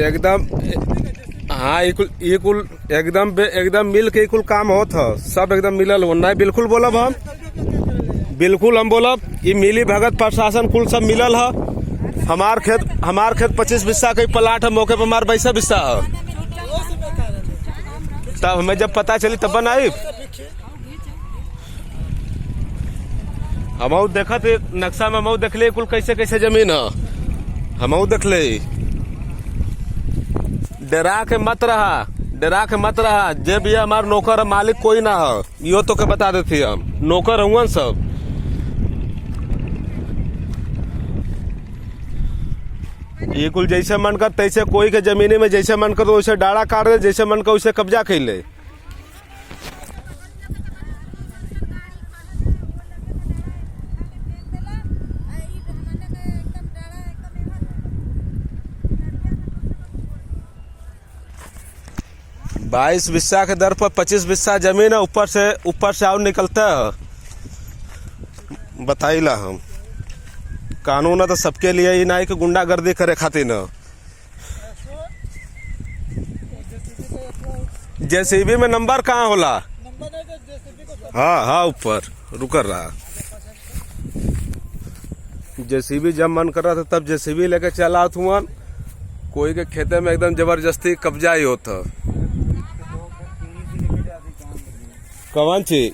एकदम। हाँ ये कुल एकदम मिल के कुल काम होत ह, सब एकदम मिलल हो नहीं। बिल्कुल बोलब हम, बिल्कुल हम बोलब ये मिली भगत प्रशासन कुल सब मिलल ह। हमार खेत 25 बिस्सा का प्लाट है, मौके पर हमार 22 बिस्सा है। तब हमें जब पता चली तब बनाई हम देखा थे नक्शा में, हम देख ले कुल कैसे कैसे जमीन है, हम देख ले। डरा के मत रहा जे भी हमार नौकर है, मालिक कोई ना है, यो तो के बता देती हम नौकर हुआ सब। ये कुल जैसे मन कर तैसे, कोई के जमीने में जैसे मन कर वैसे डाड़ा काट दे, जैसे मन कर वैसे कब्जा कर ले। बाईस बिस्सा के दर पर 25 बिस्सा जमीन है, ऊपर से और निकलता है। बताइला हम कानून है तो सबके लिए ही नहीं कि गुंडागर्दी करे खातिर न। जेसीबी में नंबर कहाँ होला? हाँ ऊपर रुकर रहा। जेसीबी जब मन कर रहा था तब जेसीबी लेके चला हुआ, कोई के खेते में एकदम जबरदस्ती कब्जा ही होता। कौन चीज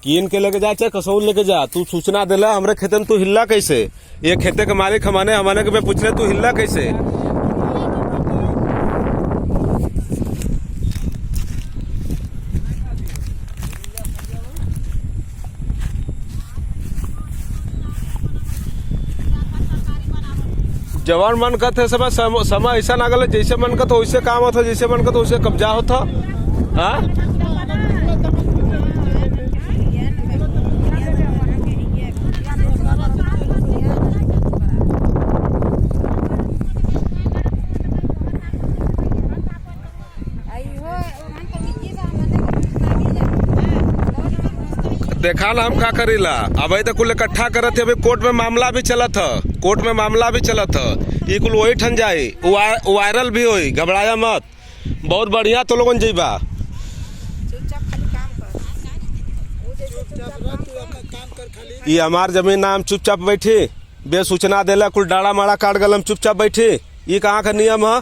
कीन के लेके जा चाहे कसौल लेके जा, तू सूचना दिला हमरे खेते में, तू हिल्ला कैसे? ये खेते के मालिक हमारे के पूछ रहे तू हिल्ला कैसे? जवान मन का थे समय ऐसा ना गले, जैसे मन का तो वैसे काम होता, जैसे मन का तो वैसे कब्जा होता। हाँ देखा ना हम का करीला। अब तो कुल इकट्ठा करत है, अभी कोर्ट में मामला भी चलत है। ये कुल वही ठन जाये, वायरल भी होई, घबराया मत, बहुत बढ़िया तो लोगन जइबा। ये हमार जमीन नाम चुपचाप बैठी, बेसूचना देला कुल डाड़ा माड़ा काट गलम चुपचाप बैठी। ये कहाँ का नियम है?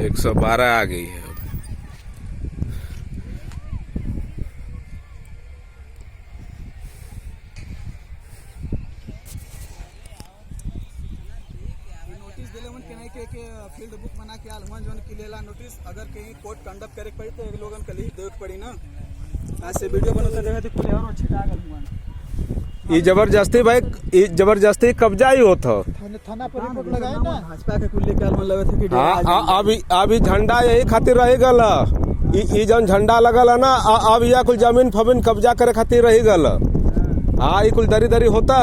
112 आ गई है। फील्ड बुक बना के आल हुआ जोन की लेला नोटिस, अगर कहीं कोर्ट कंडक्ट करे पड़ी तो एक लोगन कल ही देख पड़ी ना। ऐसे वीडियो बनाते रहे तो कुल और अच्छी डागल हुआ। ये जबरदस्ती भाई, ये जबरदस्ती कब्जा ही होता। थाना पर रिपोर्ट लगाए ना, भाजपा के कुल लेके आल मन लगे थे कि हाँ अभी झंडा यही खातिर रही गल। ये जौन झंडा लगल है ना, अब यह कुल जमीन फमीन कब्जा करे खातिर रही गल। हाँ ये कुल दरी दरी होता।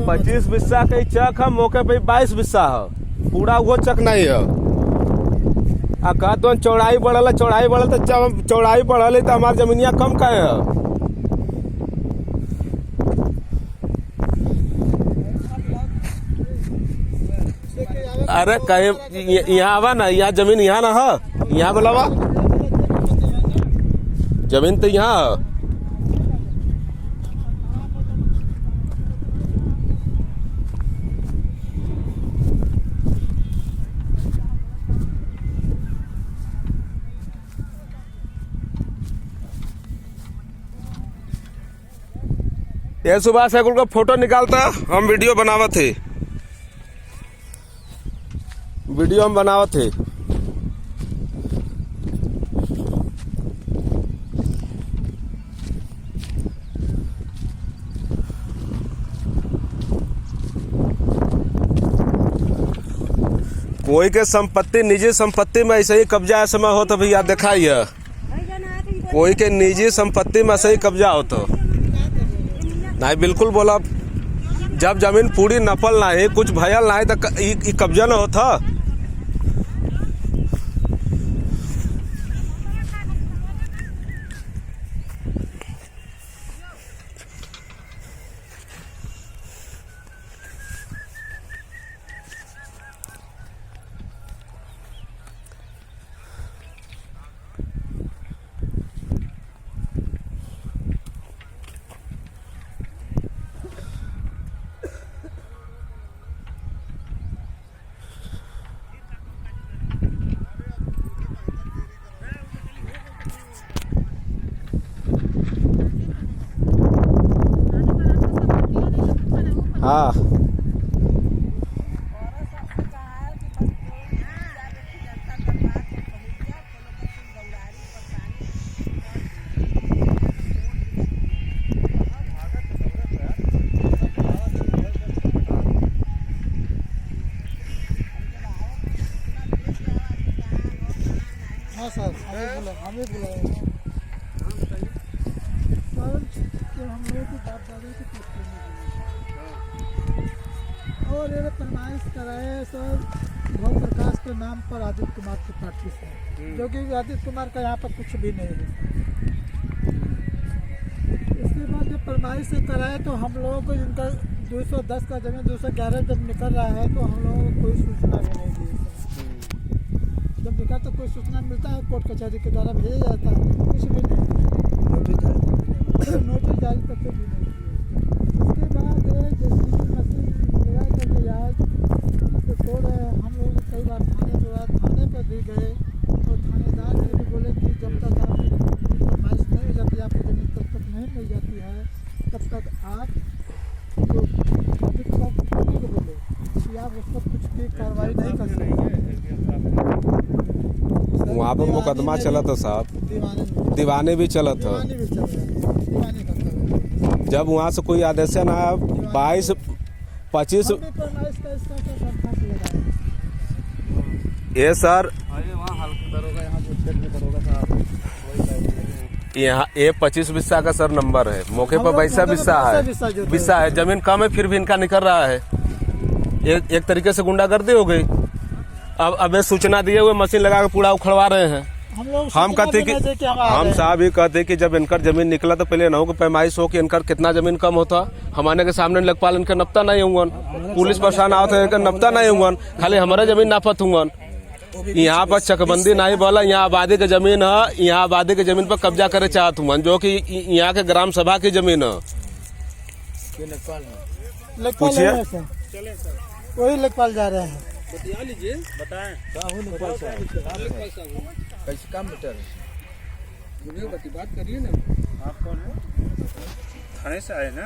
25 बिस्सा का चक है, मौके पे 22 बिस्सा है, पूरा वो चक नहीं है। आ कहा तो चौड़ाई बढ़ल तो चौड़ाई बढ़ल तो हमार जमीनिया कम का है। अरे कहे यहाँ आवा ना, यहाँ जमीन यहाँ ना है, यहाँ बोलावा जमीन तो यहाँ। ये सुबह से का फोटो निकालता, हम वीडियो बनावत थे, वीडियो हम बनावत थे। कोई के संपत्ति निजी संपत्ति में ऐसे ही कब्जा ऐसे में हो तो भैया दिखाइए, कोई के निजी संपत्ति में ऐसे ही कब्जा हो तो नहीं, बिल्कुल बोला। जब जमीन पूरी नपल नहीं कुछ भयल नहीं तो ई कब्जा न होता। हाँ हाँ सर, हमें बुलाया सर, कि हम लोग की बात दादी की कुछ और ये फरमाइश कराए सर भाव प्रकाश के नाम पर आदित्य कुमार त्रिपाठी से, जो कि आदित्य कुमार का यहाँ पर कुछ भी नहीं है। इसके बाद जब फरमाइश से कराए तो हम लोगों को इनका 210 का जमीन 211 जब निकल रहा है तो हम लोगों को कोई सूचना भी नहीं दी। जब निकल तो कोई सूचना मिलता है कोर्ट कचहरी के द्वारा भेजा जाता है, कुछ भी नहीं, नोटिस जारी तक भी नहीं। उसके बाद जैसे मशीन लगा करके यार कोर्ट हम लोग कई बार थाने पर भी गए और थानेदार ने भी बोले कि जब तक आपकी फरमाइश नहीं हो जाती, आपकी जमीन तब तक नहीं मिल जाती है, तब तक आप जो पब्लिक को बोले कि आप उस पर कुछ भी कार्रवाई नहीं कर सकते। वहाँ पर मुकदमा चला था साहब, दीवाने भी चला था। जब वहाँ से कोई आदेश ना 22-25 ये सर यहाँ ये 25 बिस्सा का सर नंबर है, मौके पर 22 बिस्सा है, जमीन कम है फिर भी इनका निकल रहा है। एक तरीके से गुंडागर्दी हो गई। अब सूचना दिए हुए मशीन लगा के पूरा उखड़वा रहे हैं। हम कहते कि हम साहब ही कहते कि जब इनकर जमीन निकला तो पहले नौ को पैमाइश हो कि इनकर कितना जमीन कम होता, हमारे के सामने लेखपाल इनका नपता नहीं होंगे, पुलिस प्रशासन आता है इनका नपता नहीं होंगे, खाली हमारे जमीन नापत होंगे। यहाँ पर चकबंदी नहीं बोला, यहाँ आबादी की जमीन है, यहाँ आबादी की जमीन पर कब्जा करे चाहत हूँ, जो कि यहाँ के ग्राम सभा की जमीन है। पूछिए वही लेखपाल जा रहे हैं, बतिया लीजिए, बताएं कैसे काम बेटर वीडियो बात करिए ना। आप कौन है? थाने से आए ना?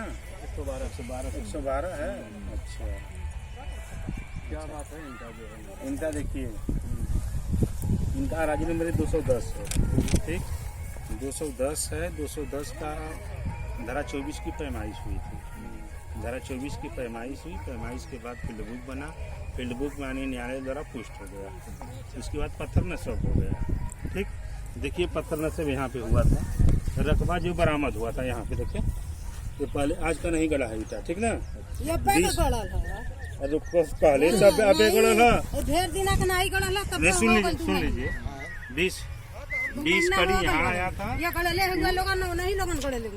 112 है। अच्छा क्या बात है इनका? जो है इनका देखिए, इनका राजी नंबर 210 है, ठीक 210 है। 210 का धारा 24 की पैमाइश हुई थी, धारा 24 की पैमाइश हुई। पैमाइश के बाद फील्ड बुक बना, फील्ड बुक माननीय न्यायालय द्वारा पुष्ट हो गया। उसके बाद पत्थर नस्ब हो गया, ठीक। देखिए पत्थर नस्ब यहाँ पे हुआ था, रकबा जो बरामद हुआ था यहाँ पे देखिए, ये पहले आज का नहीं गड़ा है ईटा, ठीक ना? ये पहले गड़ा है, पहले सब अबे गड़ा है, ढेर दिन का नहीं गड़ा है। तब सुन लीजिए 20 कड़ी यहाँ आया था। ये गड़े ले हुए लोग नहीं, लोगन गड़े ले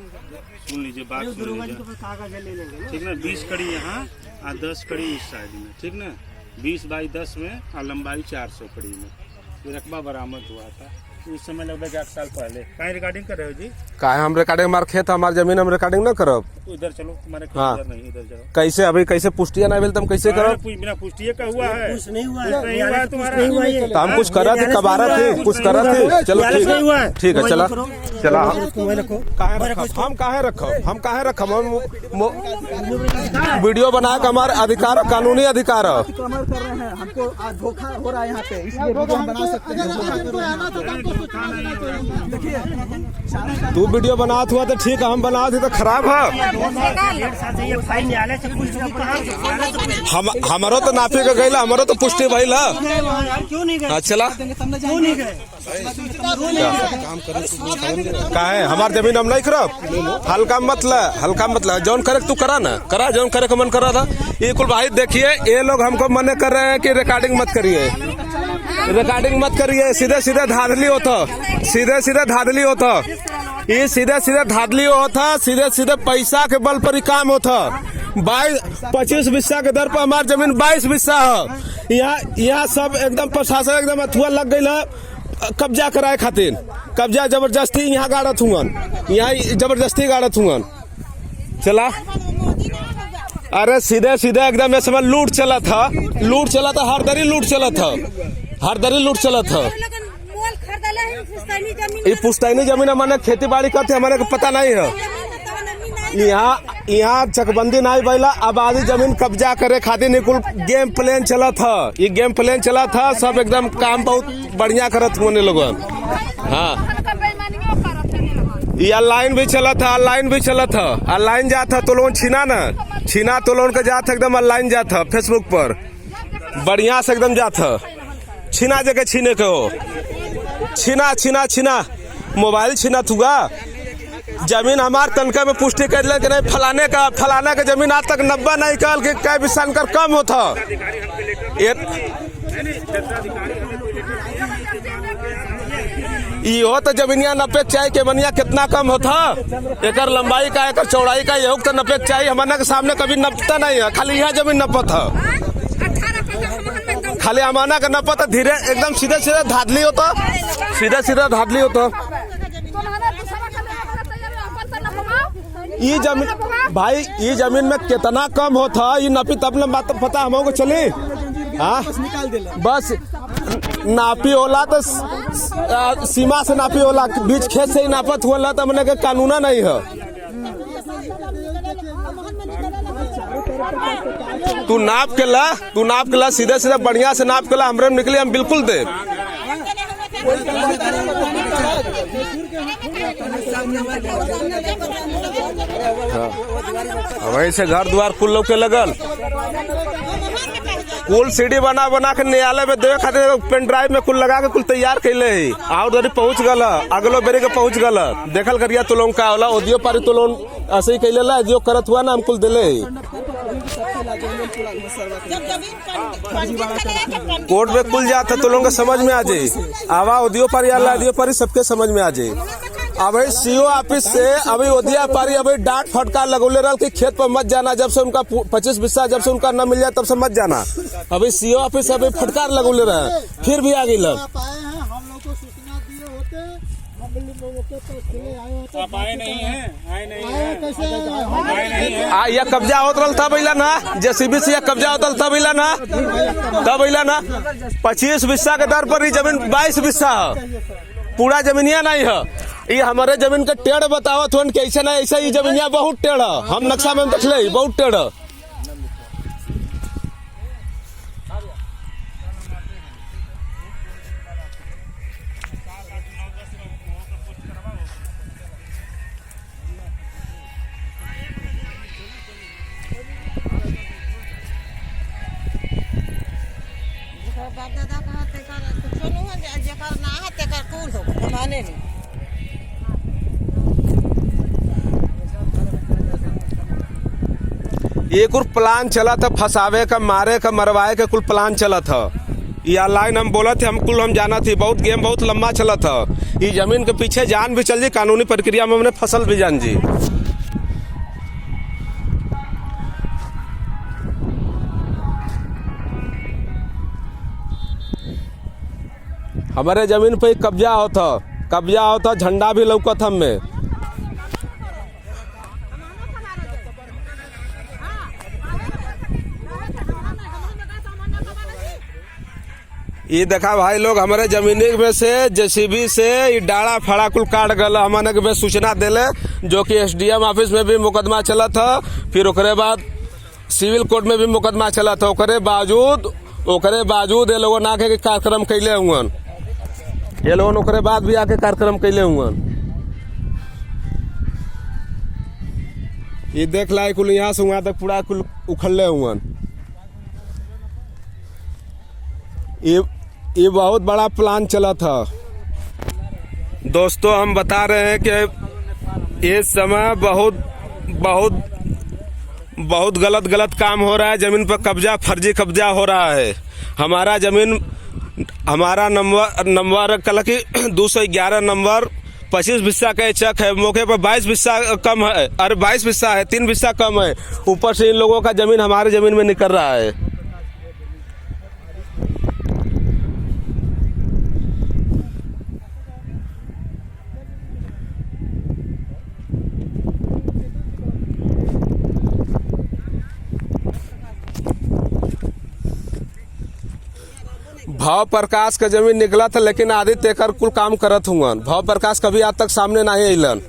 सुन लीजिए बात, सुन लीजिए, ठीक ना? 20 कड़ी यहाँ और 10 कड़ी इस साइड में, ठीक ना? 20 बाई 10 में और लंबाई 400 कड़ी में ये रकबा बरामद हुआ था। उस समय लगभग 8 साल पहले। कहीं रिकॉर्डिंग कर रहे हो जी? काहे हम रिकॉर्डिंग, हमारे खेत हमारी जमीन हम रिकॉर्डिंग न करब? तो इधर चलो, तुम्हारे खेत हाँ। इधर नहीं, इधर चलो। कैसे अभी कैसे पुष्टिया नहीं मिलता, हम कैसे करब? बिना पुष्टि का हुआ है, कुछ नहीं हुआ नहीं हुआ है तुम्हारा। तो हम कुछ करा थे, कबारा थे, कुछ करा थे। चलो ठीक है, चला हम काहे रखब हम वीडियो बना के हमारे अधिकार, कानूनी अधिकार है। कमर कर रहे हैं, हमको धोखा हो रहा है यहाँ पे, इसलिए वीडियो हम बना सकते हैं। तू वीडियो बनात हुआ तो ठीक है, हम बनात तो खराब है। हमारो तो नापी के गईला, हमारो तो पुष्टि भइल है। चला का है हमार जमीन हम नहीं खराब, हल्का मतलब जौन करे तू करा ना, करा जौन करे का मन करा था। ये कुल भाई देखिए, ये लोग हमको मना कर रहे हैं कि रिकॉर्डिंग मत करिए, रिकॉर्डिंग मत करिए, सीधे सीधे धाधली होता, सीधे सीधे धाधली होता, ये सीधे सीधे धाधली होता, सीधे सीधे पैसा के बल पर ही काम होता। 22-25 बिस्सा के दर पर हमार जमीन 22 बिस्सा है। यहाँ सब एकदम प्रशासन एकदम अथुआ लग गई है कब्जा कराए खातिर, कब्जा जबरदस्ती यहाँ गाड़त हुआ, यहाँ जबरदस्ती गाड़त हुआ। चला अरे सीधे सीधे एकदम इस समय लूट चला था, हर दरी लूट चला था, हर दरी लूट चला था। ये पुश्तैनी जमीन हमारे खेती बाड़ी करते हमारे को पता नहीं है। यहाँ चकबंदी नहीं बैला, आबादी जमीन कब्जा करे खातिर निकुल गेम प्लान चला था, ये गेम प्लान चला था। सब एकदम काम बहुत बढ़िया करत होने लोगन। हाँ ये ऑनलाइन भी चला था, ऑनलाइन भी चला था, ऑनलाइन जाता तो लोन छीना तो लोन का जाता एकदम ऑनलाइन जाता फेसबुक पर बढ़िया से एकदम जाता। छीना जगह छीने के हो, छीना मोबाइल छीना थुआ। जमीन हमार तनखे में पुष्टि कर ले कि नहीं फलाने का जमीन आज तक 90 नहीं कल के कै बिसान कर कम होता। यो तो जमीनिया नपे चाहिए के बनिया कितना कम होता, एकर लंबाई का एकर चौड़ाई का योग तो नपे चाहिए। हमारे के सामने कभी नपता नहीं है, खाली यह जमीन नपत है, खाली हमारा का नपत धीरे एकदम सीधे सीधे धाधली होता, सीधे सीधे धाधली होता। ये जमीन भाई, ये जमीन में कितना कम होता ये नपी तब न बात पता हमको चली। हाँ बस नापी होला तो सीमा से नापी होला, बीच खेत से ही नापत हुआ तो मैंने कानूना नहीं है। तू नाप के ला सीधे सीधे बढ़िया से नाप के ला, हमरे निकले हम बिल्कुल दे। वही से घर द्वार कुल लोग के लगल, कुल सीढ़ी बना के न्यायालय में देवे खातिर पेन ड्राइव में कुल लगा के कुल तैयार कैले ही। और दरी पहुंच गल, अगलो बेरी के पहुंच गल, देखल करिया तो लोग का होला ओदियो पारी तो लोग ऐसे ही कैले ला जो करत हुआ ना हम कुल दिले ही। कोर्ट में कुल जाता तो लोगों को समझ में आ जाये, आवा ओदियो पारी आला ओदियो पारी सबके समझ में आ जाये। अभी सीओ ऑफिस से अभी ओदिया पारी अभी डांट फटकार लगौले रहा कि खेत पर मत जाना, जब से उनका 25 बिस्सा जब से उनका न मिल जाए तब से मत जाना। अभी सीओ ऑफिस से अभी फटकार लगौले रहा, फिर भी आ गई लग। हम लोग को सूचना दिए होते, हम लोग आए नहीं है, कैसे यह कब्जा होत रहा था बैला ना, जेसीबी से कब्जा होता था बैला ना, तब बैला ना 25 बिस्सा के दर पर ही जमीन 22 बिस्सा है, पूरा जमीनिया नहीं है। ये हमारे जमीन के टेढ़ बतावत हो कैसे ना ऐसा, ये जमीनिया बहुत टेढ़, हम नक्शा में देख ले बहुत टेढ़। ये कुल प्लान चला था, फंसावे का, मारे का, मरवाए का कुल प्लान चला था। ये ऑनलाइन हम बोला थे, हम जाना थी, बहुत गेम बहुत लंबा चला था। ये जमीन के पीछे जान भी चल जी, कानूनी प्रक्रिया में हमने फसल भी जान जी। हमारे जमीन पे कब्जा होता, झंडा भी लौकत हम में। ये देखा भाई लोग हमारे जमीनी में से जेसीबी से ये डाड़ा फड़ा कुल काट गल, हमारे के सूचना दिले, जो कि एसडीएम ऑफिस में भी मुकदमा चला था, फिर ओकरे बाद सिविल कोर्ट में भी मुकदमा चला था। ओकरे बावजूद ये लोगों ना के कार्यक्रम कैले हुआ। ये लोग ओकरे बाद भी आके कार्यक्रम कैले हुआ। ये देख ला कुल यहाँ से वहां तक पूरा कुल उखड़ले हुआ। ये बहुत बड़ा प्लान चला था दोस्तों। हम बता रहे हैं कि इस समय बहुत गलत काम हो रहा है। जमीन पर कब्जा, फर्जी कब्जा हो रहा है। हमारा जमीन, हमारा नंबर कल की 211 नंबर 25 बिस्सा का चेक है, मौके पर 22 बिस्सा कम है, अरे 22 बिस्सा है, 3 बिस्सा कम है। ऊपर से इन लोगों का जमीन हमारे जमीन में निकल रहा है। भाव प्रकाश का जमीन निकला था, लेकिन आदित्य एकर कुल काम करत हुआ। भाव प्रकाश कभी आज तक सामने नहीं अलन।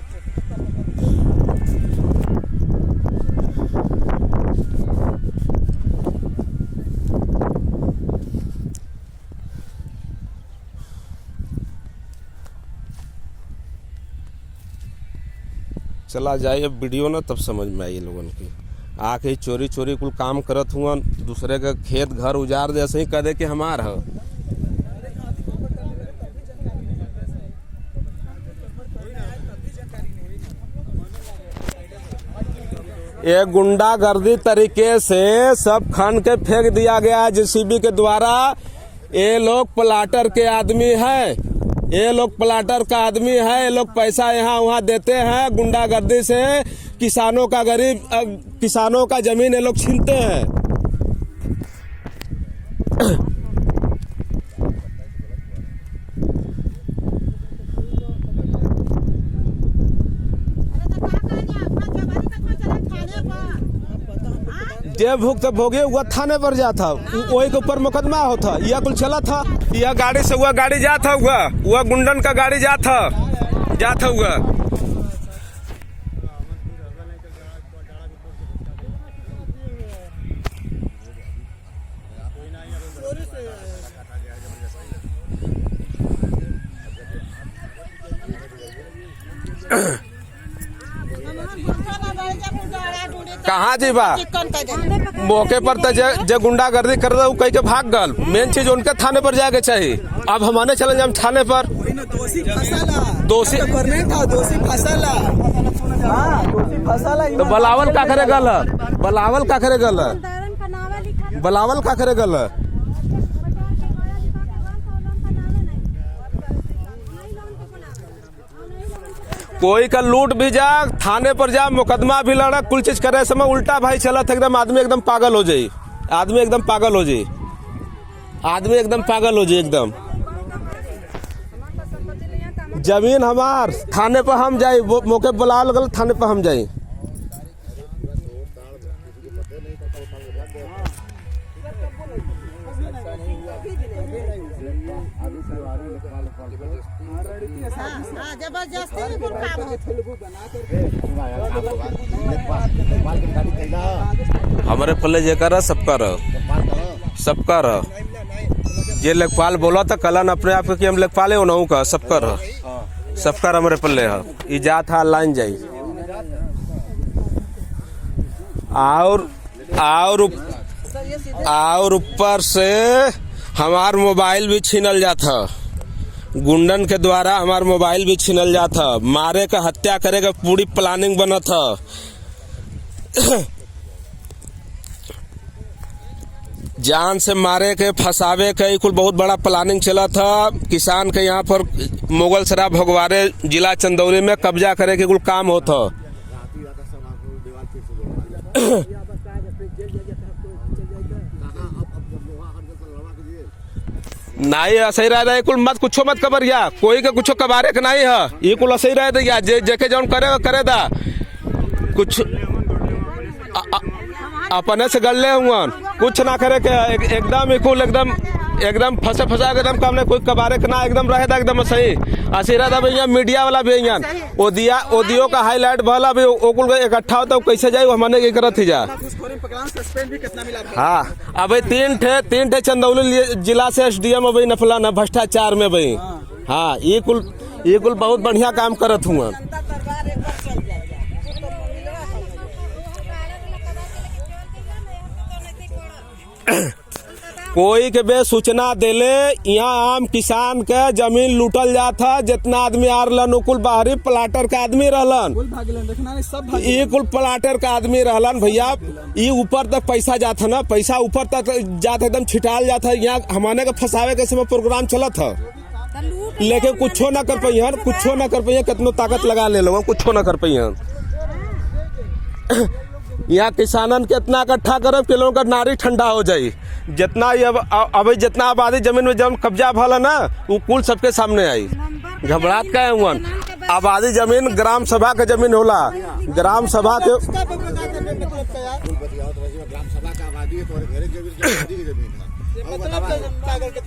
चला जाए अब वीडियो ना, तब समझ में आई लोगन की। आके चोरी कुल काम करत हुआ, दूसरे का खेत घर उजाड़ दे, ऐसे ही कह दे कि हमार है। एक गुंडागर्दी तरीके से सब खन के फेंक दिया गया जेसीबी के द्वारा। ये लोग प्लाटर के आदमी है, ये लोग प्लाटर का आदमी है। ये लोग पैसा यहाँ वहाँ देते हैं गुंडागर्दी से। किसानों का किसानों का जमीन ये लोग छीनते हैं। जे भूख तो भोगे हुआ थाने पर जाता, वही के ऊपर मुकदमा होता। यह कुल चला था, यह गाड़ी से हुआ गाड़ी जाता हुआ, वह गुंडन का गाड़ी जाता हुआ। कहाँ जी बा मौके पर तो जे गुंडागर्दी कर रहा कह के भाग गल। मेन चीज उनके थाने पर जाके चाहिए। अब हमारे चले हम थाने पर। दोषी तो बलावल का करे गल, बलावल का करे गल, बलावल का करे गल। कोई का लूट भी जा, थाने पर जा, मुकदमा भी लड़ा, कुल चीज करे समय उल्टा भाई चला था। एकदम आदमी एकदम पागल हो जाये, आदमी एकदम पागल हो जाये, आदमी एकदम पागल हो जाये एकदम। जमीन हमार, थाने पर हम जाए, मौके बुला लगल, थाने पर हम जाए। हमारे पल्ले जेकर सबका रह जे लेखपाल बोला था कलन अपने आप कि हम लेखपाले हो नहू का सबका हमारे पल्ले है। ई जात है लाइन जाई। और ऊपर से हमार मोबाइल भी छीनल जाता, गुंडन के द्वारा हमार मोबाइल भी छीनल जाता। मारे का, हत्या करे का पूरी प्लानिंग बना था। जान से मारे के, फंसावे के कुल बहुत बड़ा प्लानिंग चला था। किसान के यहाँ पर मुगलसराय भगवारे जिला चंदौली में कब्जा करे के कुल काम होता। नहीं ऐसे रहे कुल मत कुछो मत कबर या कोई के कुछो कबारे के नहीं है। ये कुल ऐसे ही रहे या जेके जौन करे दा कुछ अपने से गल ले हुआ, कुछ ना करे के एकदम कुल एकदम फंसा एकदम काम नहीं, कोई कबारे के ना एकदम रहे था एकदम सही। असीरा था भैया मीडिया वाला भी यहाँ ओदियो का हाईलाइट भला भी ओकुल इकट्ठा होता कैसे जाए हमने की करत ही जा। हाँ अब तीन ठे चंदौली जिला से SDM अभी नफला न भ्रष्टाचार में भाई हाँ ये कुल बहुत बढ़िया काम करत हुआ। कोई के बे सूचना देले यहाँ आम किसान के जमीन लूटल जात है। जितना आदमी आ रहलन कुल बाहरी प्लाटर का आदमी रहलन, ये कुल प्लाटर का आदमी रहलन भैया। ये ऊपर तक पैसा जात है ना, पैसा ऊपर तक जात एकदम छिटाल जात है। यहाँ हमारे के फंसावे के समय प्रोग्राम चलत है, लेकिन कुछो ना कर पाइहन, कुछो ना कर पाइहन। कितनो ताकत लगा ले लोग, कुछो ना कर पाइहन। यहाँ किसानन के इतना इकट्ठा करब कि लोगों का नारी ठंडा हो जाये। जितना अब जितना आबादी जमीन में जब कब्जा भला ना वो कुल सबके सामने आई। घबराहट का हुआ आबादी जमीन ग्राम सभा के जमीन होला, ग्राम सभा के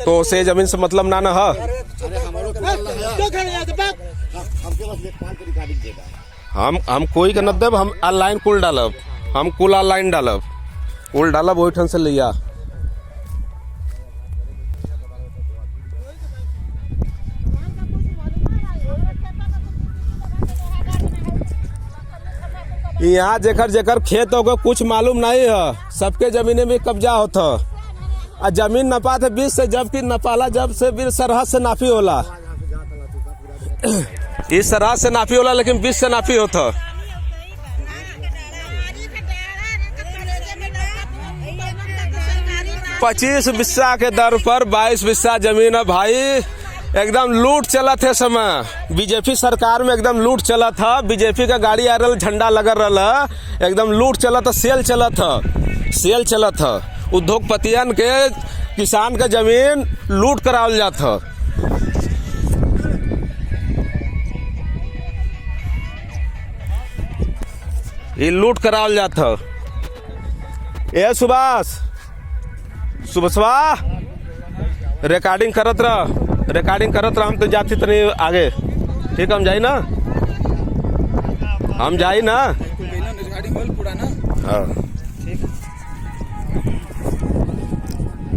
तो से जमीन से मतलब ना है। हम कोई का न देब, हम ऑनलाइन कुल डालब, हम कुल ऑनलाइन डालब, कुल डालब वही ठन से लिया। यहाँ जेकर जेकर खेत होगा कुछ मालूम नहीं है, सबके जमीने में कब्जा होता। और जमीन नपा थे 20 से, जबकि नपाला जब से भी सरहद से नाफी होला, इस सरहद से नाफी होला, लेकिन 20 से नाफी होता। पच्चीस बिस्सा के दर पर 22 बिस्सा जमीन है भाई। एकदम लूट चला थे समय, बीजेपी सरकार में एकदम लूट चला था। बीजेपी का गाड़ी आ रहा, झंडा लगा रहा, एकदम लूट चला था, सेल चला था, सेल चला था। उद्योगपतियन के किसान का जमीन लूट करावल जाता। ये लूट करावल जाता। ए सुभाष रिकॉर्डिंग करत रह, हम तो जाती तनी आगे। ठीक, हम जाई ना, हम जाई ना। रिकॉर्डिंग होल पूरा ना। हाँ ठीक।